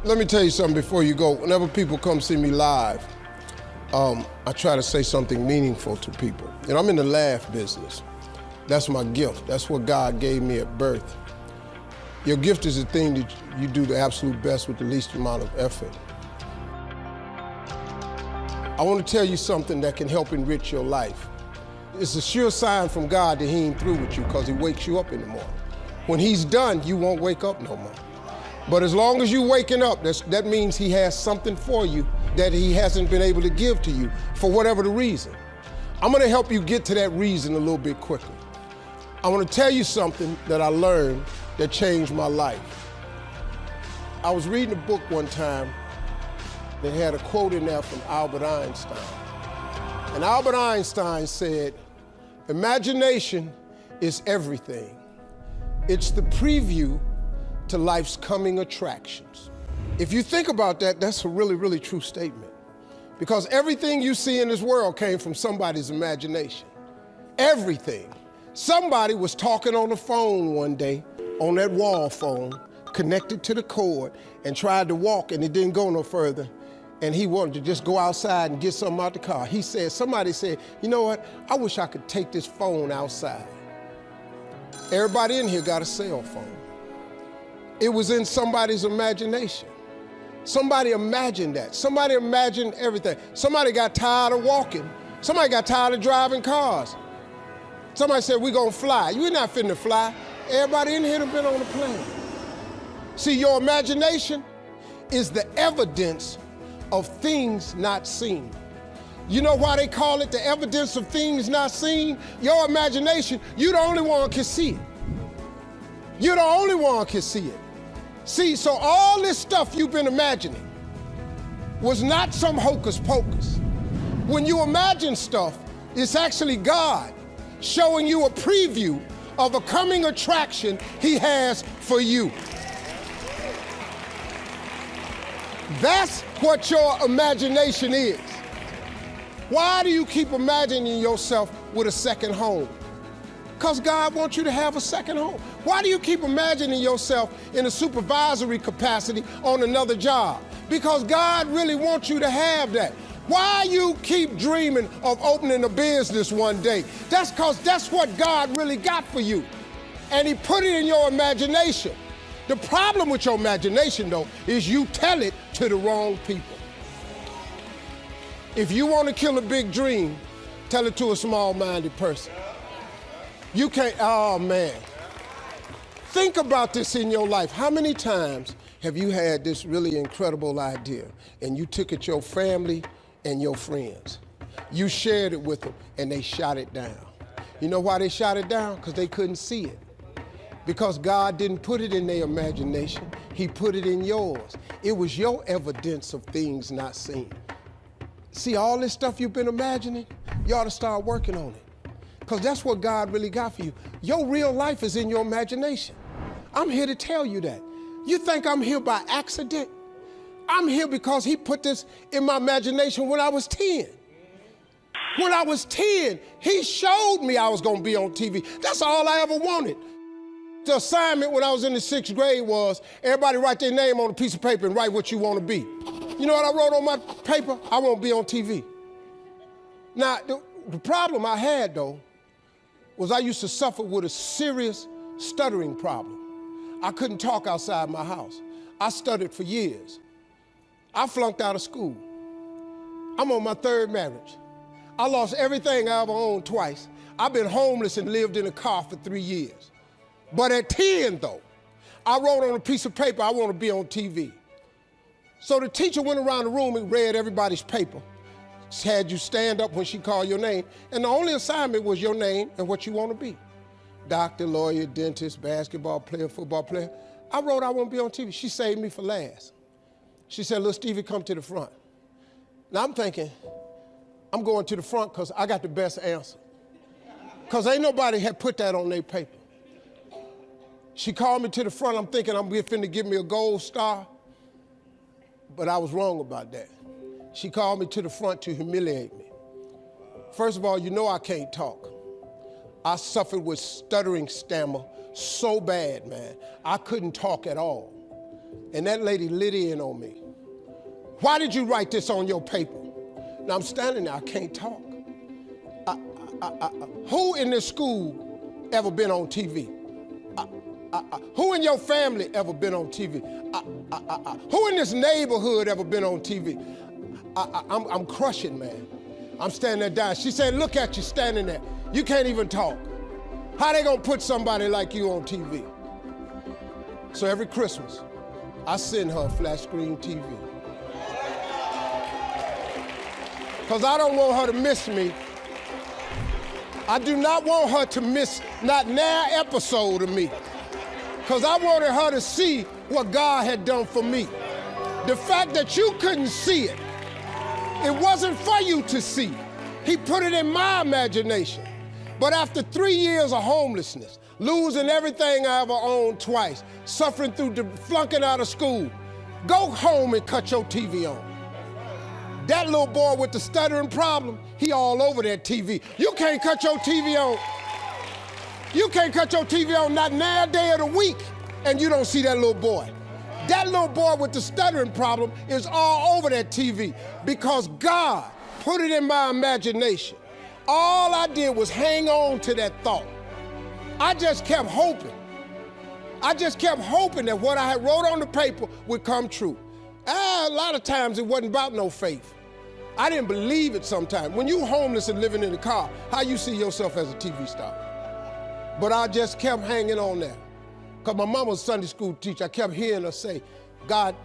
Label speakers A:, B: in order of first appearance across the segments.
A: Let me tell you something before you go. Whenever people come see me live, I try to say something meaningful to people. And I'm in the laugh business. That's my gift. That's what God gave me at birth. Your gift is the thing that you do the absolute best with the least amount of effort. I want to tell you something that can help enrich your life. It's a sure sign from God that he ain't through with you because he wakes you up in the morning. When he's done, you won't wake up no more. But as long as you're waking up, that means he has something for you that he hasn't been able to give to you for whatever the reason. I'm going to help you get to that reason a little bit quicker. I want to tell you something that I learned that changed my life. I was reading a book one time that had a quote in there from Albert Einstein. And Albert Einstein said, "Imagination is everything. It's the preview to life's coming attractions." If you think about that, that's a really, really true statement. Because everything you see in this world came from somebody's imagination. Everything. Somebody was talking on the phone one day, on that wall phone, connected to the cord, and tried to walk, and it didn't go no further. And he wanted to just go outside and get something out the car. Somebody said, "You know what? I wish I could take this phone outside." Everybody in here got a cell phone. It was in somebody's imagination. Somebody imagined that. Somebody imagined everything. Somebody got tired of walking. Somebody got tired of driving cars. Somebody said, "We're gonna fly." You're not finna fly. Everybody in here have been on a plane. See, your imagination is the evidence of things not seen. You know why they call it the evidence of things not seen? Your imagination, you the only one can see it. You're the only one can see it. See, so all this stuff you've been imagining was not some hocus pocus. When you imagine stuff, it's actually God showing you a preview of a coming attraction he has for you. That's what your imagination is. Why do you keep imagining yourself with a second home? Because God wants you to have a second home. Why do you keep imagining yourself in a supervisory capacity on another job? Because God really wants you to have that. Why you keep dreaming of opening a business one day? That's because that's what God really got for you. And he put it in your imagination. The problem with your imagination, though, is you tell it to the wrong people. If you want to kill a big dream, tell it to a small-minded person. You can't, oh man. Think about this in your life. How many times have you had this really incredible idea and you took it to your family and your friends? You shared it with them and they shot it down. You know why they shot it down? Because they couldn't see it. Because God didn't put it in their imagination, he put it in yours. It was your evidence of things not seen. See, all this stuff you've been imagining, you ought to start working on it. Because that's what God really got for you. Your real life is in your imagination. I'm here to tell you that. You think I'm here by accident? I'm here because he put this in my imagination when I was 10. When I was 10, he showed me I was going to be on TV. That's all I ever wanted. The assignment when I was in the 6th grade was everybody write their name on a piece of paper and write what you want to be. You know what I wrote on my paper? I want to be on TV. Now, the problem I had, though, was I used to suffer with a serious stuttering problem. I couldn't talk outside my house. I stuttered for years. I flunked out of school. I'm on my 3rd marriage. I lost everything I ever owned twice. I've been homeless and lived in a car for 3 years. But at 10, though, I wrote on a piece of paper, I want to be on TV. So the teacher went around the room and read everybody's paper. Had you stand up when she called your name, and the only assignment was your name and what you want to be. Doctor, lawyer, dentist, basketball player, football player. I wrote I want to be on TV. She saved me for last. She said, "Little Stevie, come to the front." Now I'm thinking, I'm going to the front because I got the best answer. Because ain't nobody had put that on their paper. She called me to the front. I'm thinking I'm finna give me a gold star. But I was wrong about that. She called me to the front to humiliate me. First of all, you know I can't talk. I suffered with stuttering stammer so bad, man. I couldn't talk at all. And that lady lit in on me. Why did you write this on your paper? Now I'm standing there, I can't talk. Who in this school ever been on TV? Who in your family ever been on TV? Who in this neighborhood ever been on TV? I'm crushing, man. I'm standing there dying. She said, look at you standing there. You can't even talk. How they gonna put somebody like you on TV? So every Christmas, I send her a flat screen TV. Because I don't want her to miss me. I do not want her to miss not an episode of me. Because I wanted her to see what God had done for me. The fact that you couldn't see it, it wasn't for you to see. He put it in my imagination. But after 3 years of homelessness, losing everything I ever owned twice, suffering through flunking out of school, go home and cut your TV on. That little boy with the stuttering problem, he all over that TV. You can't cut your TV on. You can't cut your TV on not a day of the week and you don't see that little boy. That little boy with the stuttering problem is all over that TV because God put it in my imagination. All I did was hang on to that thought. I just kept hoping. I just kept hoping that what I had wrote on the paper would come true. A lot of times it wasn't about no faith. I didn't believe it sometimes. When you homeless and living in the car, how you see yourself as a TV star? But I just kept hanging on there. Because my mama was a Sunday school teacher. I kept hearing her say, God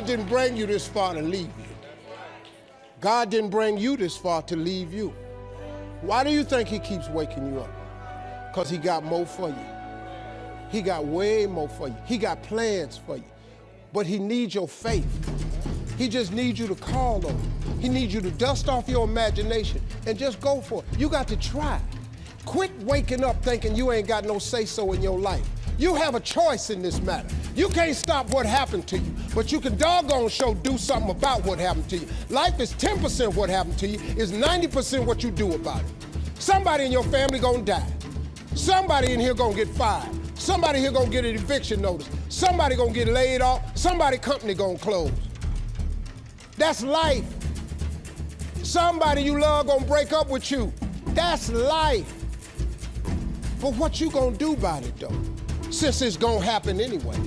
A: didn't bring you this far to leave you. God didn't bring you this far to leave you. Why do you think he keeps waking you up? Because he got more for you. He got way more for you. He got plans for you. But he needs your faith. He just needs you to call on him. He needs you to dust off your imagination and just go for it. You got to try. Quit waking up thinking you ain't got no say-so in your life. You have a choice in this matter. You can't stop what happened to you, but you can doggone sure do something about what happened to you. Life is 10% what happened to you, is 90% what you do about it. Somebody in your family gonna die. Somebody in here gonna get fired. Somebody here gonna get an eviction notice. Somebody gonna get laid off. Somebody company gonna close. That's life. Somebody you love gonna break up with you. That's life. But what you gonna do about it though? Since it's gonna happen anyway.